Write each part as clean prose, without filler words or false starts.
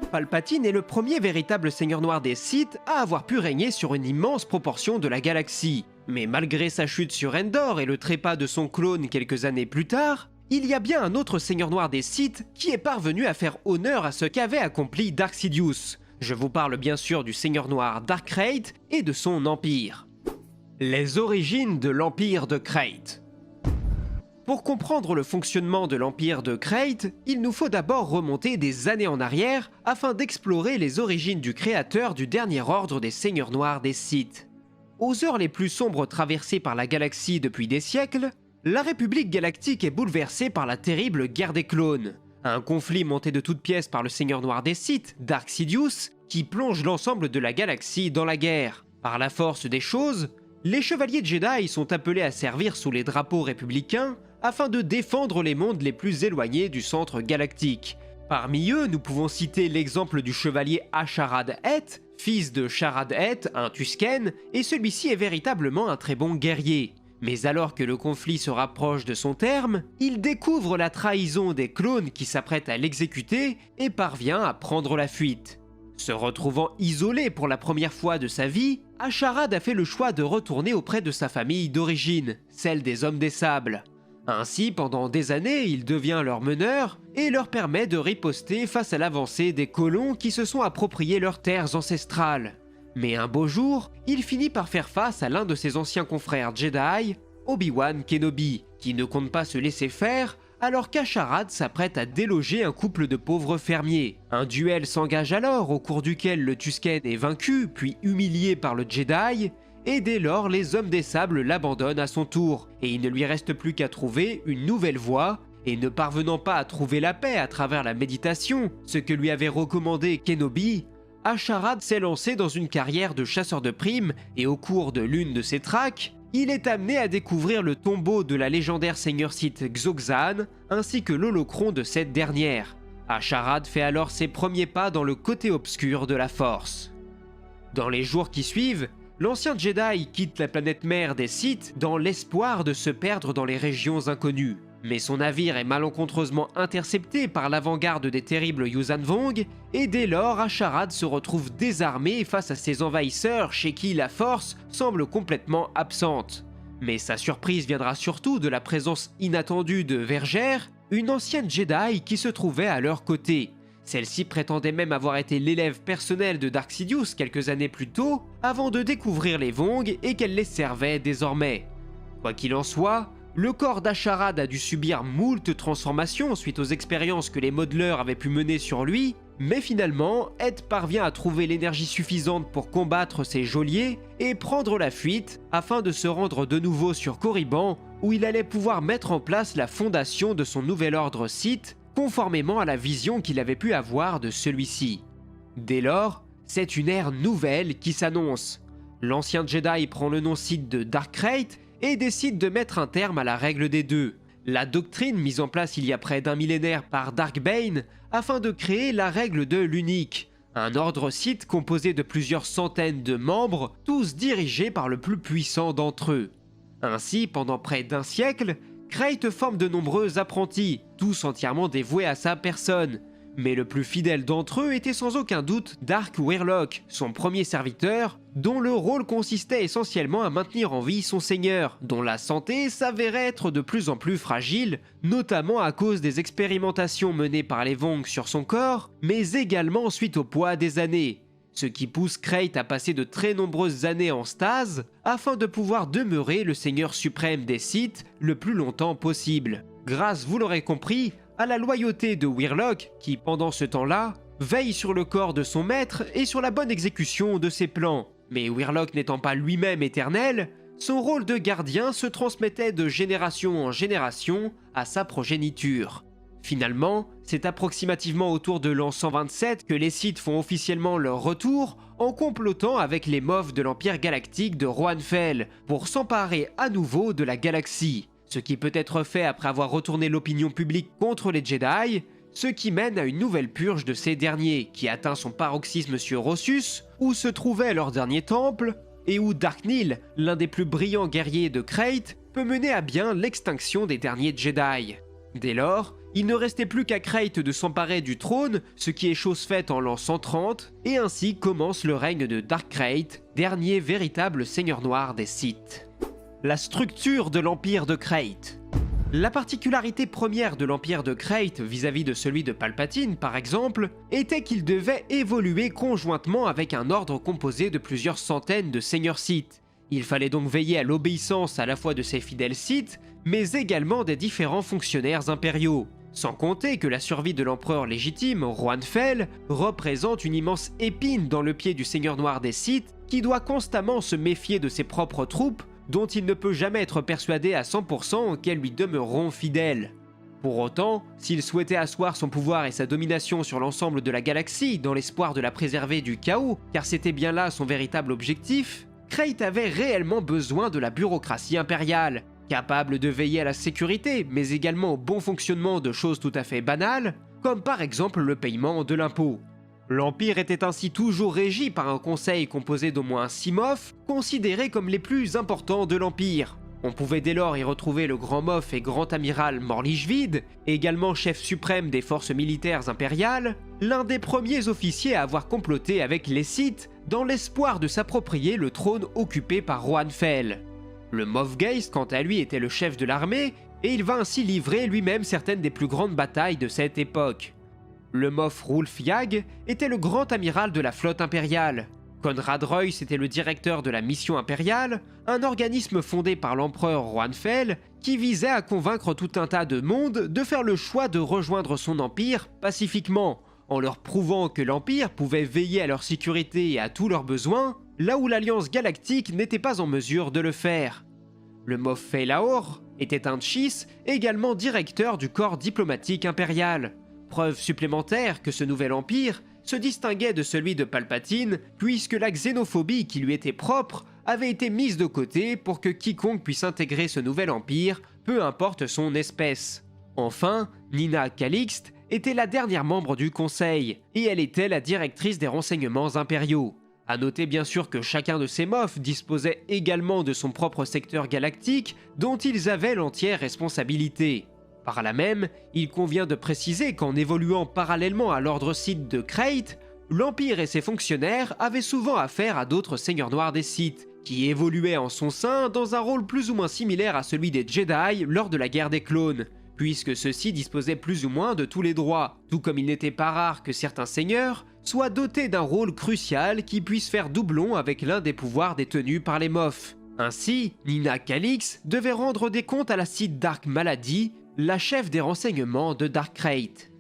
Palpatine est le premier véritable seigneur noir des Sith à avoir pu régner sur une immense proportion de la galaxie. Mais malgré sa chute sur Endor et le trépas de son clone quelques années plus tard, il y a bien un autre seigneur noir des Sith qui est parvenu à faire honneur à ce qu'avait accompli Dark Sidious. Je vous parle bien sûr du seigneur noir Dark Krayt et de son empire. Les origines de l'empire de Krayt. Pour comprendre le fonctionnement de l'empire de Krayt, il nous faut d'abord remonter des années en arrière afin d'explorer les origines du créateur du dernier ordre des seigneurs noirs des Sith. Aux heures les plus sombres traversées par la galaxie depuis des siècles, la République galactique est bouleversée par la terrible guerre des clones, un conflit monté de toutes pièces par le seigneur noir des Sith, Dark Sidious, qui plonge l'ensemble de la galaxie dans la guerre. Par la force des choses, les chevaliers Jedi sont appelés à servir sous les drapeaux républicains afin de défendre les mondes les plus éloignés du centre galactique. Parmi eux, nous pouvons citer l'exemple du chevalier Asharad-Hett, fils de Sharad-Hett, un Tusken, et celui-ci est véritablement un très bon guerrier. Mais alors que le conflit se rapproche de son terme, il découvre la trahison des clones qui s'apprêtent à l'exécuter et parvient à prendre la fuite. Se retrouvant isolé pour la première fois de sa vie, Asharad a fait le choix de retourner auprès de sa famille d'origine, celle des Hommes des Sables. Ainsi, pendant des années, il devient leur meneur et leur permet de riposter face à l'avancée des colons qui se sont appropriés leurs terres ancestrales. Mais un beau jour, il finit par faire face à l'un de ses anciens confrères Jedi, Obi-Wan Kenobi, qui ne compte pas se laisser faire alors qu'Asharad s'apprête à déloger un couple de pauvres fermiers. Un duel s'engage alors au cours duquel le Tusken est vaincu puis humilié par le Jedi, et dès lors les Hommes des Sables l'abandonnent à son tour, et il ne lui reste plus qu'à trouver une nouvelle voie, et ne parvenant pas à trouver la paix à travers la méditation, ce que lui avait recommandé Kenobi, Asharad s'est lancé dans une carrière de chasseur de primes, et au cours de l'une de ses traques, il est amené à découvrir le tombeau de la légendaire seigneur Sith Xoxan, ainsi que l'holocron de cette dernière. Asharad fait alors ses premiers pas dans le côté obscur de la Force. Dans les jours qui suivent, l'ancien Jedi quitte la planète mère des Sith dans l'espoir de se perdre dans les régions inconnues. Mais son navire est malencontreusement intercepté par l'avant-garde des terribles Yuuzhan Vong, et dès lors Asharad se retrouve désarmé face à ses envahisseurs chez qui la force semble complètement absente. Mais sa surprise viendra surtout de la présence inattendue de Vergère, une ancienne Jedi qui se trouvait à leur côté. Celle-ci prétendait même avoir été l'élève personnelle de Dark Sidious quelques années plus tôt, avant de découvrir les Vong et qu'elle les servait désormais. Quoi qu'il en soit, le corps d'Asharad a dû subir moult transformations suite aux expériences que les modeleurs avaient pu mener sur lui, mais finalement, Ed parvient à trouver l'énergie suffisante pour combattre ses geôliers et prendre la fuite afin de se rendre de nouveau sur Korriban, où il allait pouvoir mettre en place la fondation de son nouvel ordre Sith, conformément à la vision qu'il avait pu avoir de celui-ci. Dès lors, c'est une ère nouvelle qui s'annonce. L'ancien Jedi prend le nom Sith de Dark Krayt et décide de mettre un terme à la règle des deux, la doctrine mise en place il y a près d'un millénaire par Dark Bane afin de créer la règle de l'unique, un ordre Sith composé de plusieurs centaines de membres, tous dirigés par le plus puissant d'entre eux. Ainsi, pendant près d'un siècle, Krayt forme de nombreux apprentis, tous entièrement dévoués à sa personne. Mais le plus fidèle d'entre eux était sans aucun doute Dark Wyyrlok, son premier serviteur, dont le rôle consistait essentiellement à maintenir en vie son seigneur, dont la santé s'avérait être de plus en plus fragile, notamment à cause des expérimentations menées par les Vong sur son corps, mais également suite au poids des années. Ce qui pousse Krayt à passer de très nombreuses années en stase, afin de pouvoir demeurer le seigneur suprême des Sith le plus longtemps possible. Grâce, vous l'aurez compris, à la loyauté de Wyyrlok, qui pendant ce temps-là, veille sur le corps de son maître et sur la bonne exécution de ses plans. Mais Wyyrlok n'étant pas lui-même éternel, son rôle de gardien se transmettait de génération en génération à sa progéniture. Finalement, c'est approximativement autour de l'an 127 que les Sith font officiellement leur retour en complotant avec les Moff de l'Empire Galactique de Rohan Fel pour s'emparer à nouveau de la galaxie. Ce qui peut être fait après avoir retourné l'opinion publique contre les Jedi, ce qui mène à une nouvelle purge de ces derniers, qui atteint son paroxysme sur Ossus, où se trouvait leur dernier temple, et où Dark Nihil, l'un des plus brillants guerriers de Krayt, peut mener à bien l'extinction des derniers Jedi. Dès lors, Il ne restait plus qu'à Krayt de s'emparer du trône, ce qui est chose faite en l'an 130, et ainsi commence le règne de Dark Krayt, dernier véritable seigneur noir des Sith. La structure de l'Empire de Krayt. La particularité première de l'Empire de Krayt vis-à-vis de celui de Palpatine par exemple, était qu'il devait évoluer conjointement avec un ordre composé de plusieurs centaines de seigneurs Sith. Il fallait donc veiller à l'obéissance à la fois de ses fidèles Sith, mais également des différents fonctionnaires impériaux. Sans compter que la survie de l'empereur légitime, Juan Fel, représente une immense épine dans le pied du seigneur noir des Sith, qui doit constamment se méfier de ses propres troupes, dont il ne peut jamais être persuadé à 100% qu'elles lui demeureront fidèles. Pour autant, s'il souhaitait asseoir son pouvoir et sa domination sur l'ensemble de la galaxie dans l'espoir de la préserver du chaos, car c'était bien là son véritable objectif, Krayt avait réellement besoin de la bureaucratie impériale, capable de veiller à la sécurité, mais également au bon fonctionnement de choses tout à fait banales, comme par exemple le paiement de l'impôt. L'Empire était ainsi toujours régi par un conseil composé d'au moins 6 Moff, considérés comme les plus importants de l'Empire. On pouvait dès lors y retrouver le Grand Moff et Grand Amiral Morlish Vid, également chef suprême des forces militaires impériales, l'un des premiers officiers à avoir comploté avec les Sith dans l'espoir de s'approprier le trône occupé par Juan Fel. Le Moff Geist, quant à lui, était le chef de l'armée, et il va ainsi livrer lui-même certaines des plus grandes batailles de cette époque. Le Moff Rulf Yag était le grand amiral de la flotte impériale. Conrad Royce était le directeur de la mission impériale, un organisme fondé par l'empereur Juan Fel qui visait à convaincre tout un tas de monde de faire le choix de rejoindre son empire pacifiquement, en leur prouvant que l'empire pouvait veiller à leur sécurité et à tous leurs besoins, là où l'Alliance Galactique n'était pas en mesure de le faire. Le Moff Feylaor était un Chiss, également directeur du corps diplomatique impérial. Preuve supplémentaire que ce nouvel empire se distinguait de celui de Palpatine, puisque la xénophobie qui lui était propre avait été mise de côté pour que quiconque puisse intégrer ce nouvel empire, peu importe son espèce. Enfin, Nina Calixte était la dernière membre du Conseil, et elle était la directrice des renseignements impériaux. A noter bien sûr que chacun de ces Moff disposait également de son propre secteur galactique, dont ils avaient l'entière responsabilité. Par là même, il convient de préciser qu'en évoluant parallèlement à l'ordre Sith de Krayt, l'Empire et ses fonctionnaires avaient souvent affaire à d'autres seigneurs noirs des Sith, qui évoluaient en son sein dans un rôle plus ou moins similaire à celui des Jedi lors de la guerre des clones, puisque ceux-ci disposaient plus ou moins de tous les droits, tout comme il n'était pas rare que certains seigneurs soient dotés d'un rôle crucial qui puisse faire doublon avec l'un des pouvoirs détenus par les Moff. Ainsi, Nina Calix devait rendre des comptes à la Sith Dark Malady, la chef des renseignements de Dark Krayt.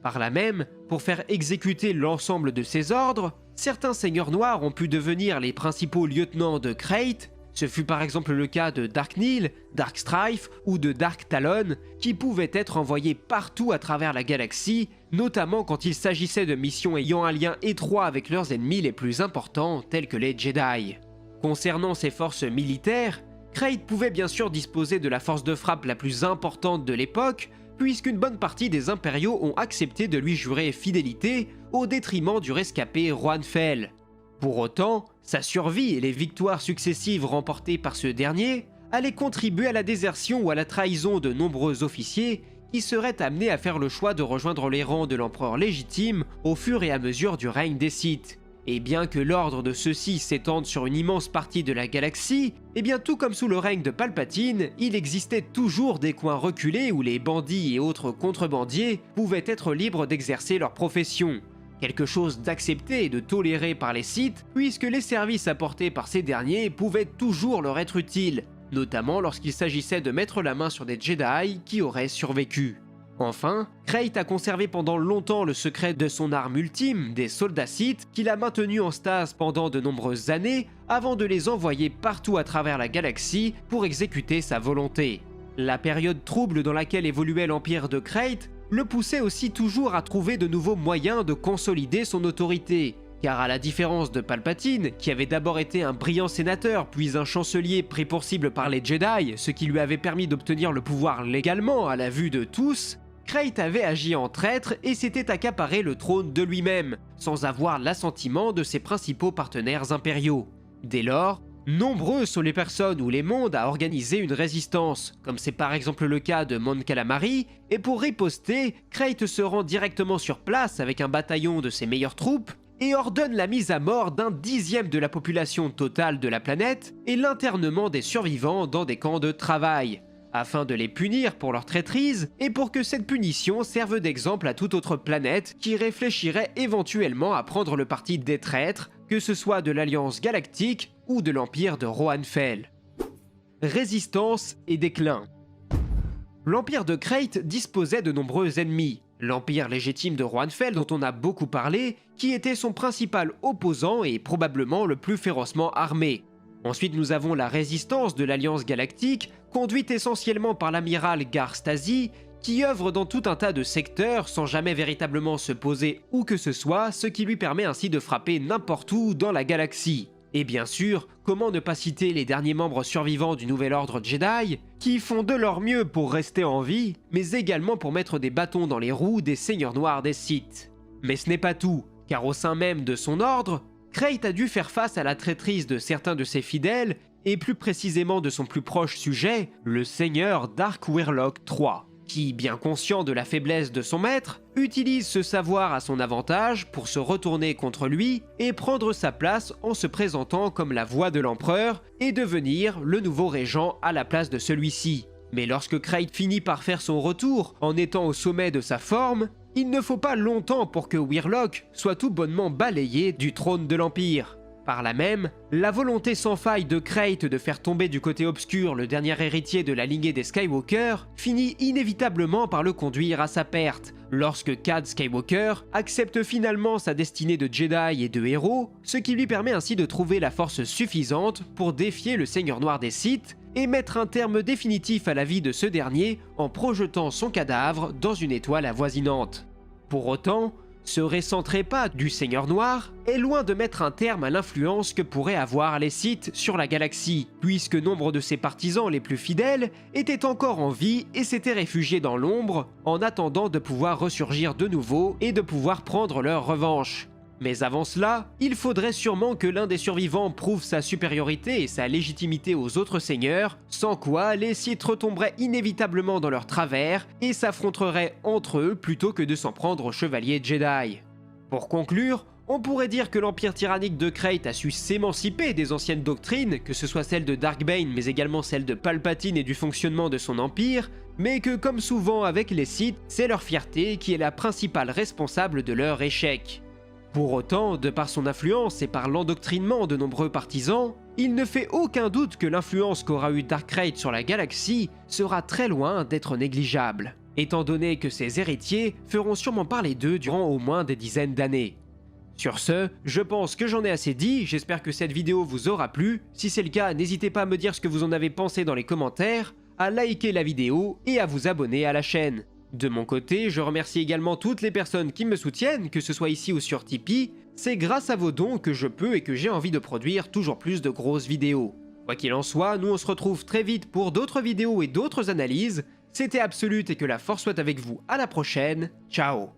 Par là même, pour faire exécuter l'ensemble de ses ordres, certains seigneurs noirs ont pu devenir les principaux lieutenants de Krayt. Ce fut par exemple le cas de Dark Nihil, Dark Strife ou de Dark Talon, qui pouvaient être envoyés partout à travers la galaxie, notamment quand il s'agissait de missions ayant un lien étroit avec leurs ennemis les plus importants, tels que les Jedi. Concernant ses forces militaires, Krayt pouvait bien sûr disposer de la force de frappe la plus importante de l'époque, puisqu'une bonne partie des impériaux ont accepté de lui jurer fidélité au détriment du rescapé Juan Fel. Pour autant, sa survie et les victoires successives remportées par ce dernier allaient contribuer à la désertion ou à la trahison de nombreux officiers qui seraient amenés à faire le choix de rejoindre les rangs de l'empereur légitime au fur et à mesure du règne des Sith. Et bien que l'ordre de ceux-ci s'étende sur une immense partie de la galaxie, et bien tout comme sous le règne de Palpatine, il existait toujours des coins reculés où les bandits et autres contrebandiers pouvaient être libres d'exercer leur profession. Quelque chose d'accepté et de toléré par les Sith, puisque les services apportés par ces derniers pouvaient toujours leur être utiles, notamment lorsqu'il s'agissait de mettre la main sur des Jedi qui auraient survécu. Enfin, Krayt a conservé pendant longtemps le secret de son arme ultime, des soldats Sith, qu'il a maintenu en stase pendant de nombreuses années, avant de les envoyer partout à travers la galaxie pour exécuter sa volonté. La période trouble dans laquelle évoluait l'empire de Krayt le poussait aussi toujours à trouver de nouveaux moyens de consolider son autorité, car à la différence de Palpatine, qui avait d'abord été un brillant sénateur puis un chancelier pris pour cible par les Jedi, ce qui lui avait permis d'obtenir le pouvoir légalement à la vue de tous, Krayt avait agi en traître et s'était accaparé le trône de lui-même, sans avoir l'assentiment de ses principaux partenaires impériaux. Dès lors, Nombreux sont les personnes ou les mondes à organiser une résistance, comme c'est par exemple le cas de Mon Calamari, et pour riposter, Krayt se rend directement sur place avec un bataillon de ses meilleures troupes, et ordonne la mise à mort d'un dixième de la population totale de la planète et l'internement des survivants dans des camps de travail, afin de les punir pour leur traîtrise et pour que cette punition serve d'exemple à toute autre planète qui réfléchirait éventuellement à prendre le parti des traîtres, que ce soit de l'Alliance Galactique ou de l'Empire de Rohanfel. Résistance et déclin. L'Empire de Krayt disposait de nombreux ennemis. L'Empire légitime de Rohanfel dont on a beaucoup parlé, qui était son principal opposant et probablement le plus férocement armé. Ensuite nous avons la résistance de l'Alliance Galactique, conduite essentiellement par l'amiral Gar Stasi, qui œuvre dans tout un tas de secteurs sans jamais véritablement se poser où que ce soit, ce qui lui permet ainsi de frapper n'importe où dans la galaxie. Et bien sûr, comment ne pas citer les derniers membres survivants du Nouvel Ordre Jedi, qui font de leur mieux pour rester en vie, mais également pour mettre des bâtons dans les roues des Seigneurs Noirs des Sith. Mais ce n'est pas tout, car au sein même de son ordre, Krayt a dû faire face à la traîtrise de certains de ses fidèles, et plus précisément de son plus proche sujet, le Seigneur Dark Wyyrlok III, qui, bien conscient de la faiblesse de son maître, utilise ce savoir à son avantage pour se retourner contre lui et prendre sa place en se présentant comme la voix de l'empereur et devenir le nouveau régent à la place de celui-ci. Mais lorsque Krayt finit par faire son retour en étant au sommet de sa forme, il ne faut pas longtemps pour que Wyyrlok soit tout bonnement balayé du trône de l'Empire. Par là même, la volonté sans faille de Krayt de faire tomber du côté obscur le dernier héritier de la lignée des Skywalker finit inévitablement par le conduire à sa perte, lorsque Cad Skywalker accepte finalement sa destinée de Jedi et de héros, ce qui lui permet ainsi de trouver la force suffisante pour défier le Seigneur Noir des Sith et mettre un terme définitif à la vie de ce dernier en projetant son cadavre dans une étoile avoisinante. Pour autant, ce récent trépas du Seigneur Noir est loin de mettre un terme à l'influence que pourraient avoir les Sith sur la galaxie, puisque nombre de ses partisans les plus fidèles étaient encore en vie et s'étaient réfugiés dans l'ombre en attendant de pouvoir ressurgir de nouveau et de pouvoir prendre leur revanche. Mais avant cela, il faudrait sûrement que l'un des survivants prouve sa supériorité et sa légitimité aux autres seigneurs, sans quoi les Sith retomberaient inévitablement dans leur travers et s'affronteraient entre eux plutôt que de s'en prendre aux chevaliers Jedi. Pour conclure, on pourrait dire que l'empire tyrannique de Krayt a su s'émanciper des anciennes doctrines, que ce soit celle de Dark Bane mais également celle de Palpatine et du fonctionnement de son empire, mais que comme souvent avec les Sith, c'est leur fierté qui est la principale responsable de leur échec. Pour autant, de par son influence et par l'endoctrinement de nombreux partisans, il ne fait aucun doute que l'influence qu'aura eu Dark Krayt sur la galaxie sera très loin d'être négligeable, étant donné que ses héritiers feront sûrement parler d'eux durant au moins des dizaines d'années. Sur ce, je pense que j'en ai assez dit, j'espère que cette vidéo vous aura plu. Si c'est le cas, n'hésitez pas à me dire ce que vous en avez pensé dans les commentaires, à liker la vidéo et à vous abonner à la chaîne. De mon côté, je remercie également toutes les personnes qui me soutiennent, que ce soit ici ou sur Tipeee. C'est grâce à vos dons que je peux et que j'ai envie de produire toujours plus de grosses vidéos. Quoi qu'il en soit, nous on se retrouve très vite pour d'autres vidéos et d'autres analyses. C'était Absolute et que la force soit avec vous, à la prochaine, ciao.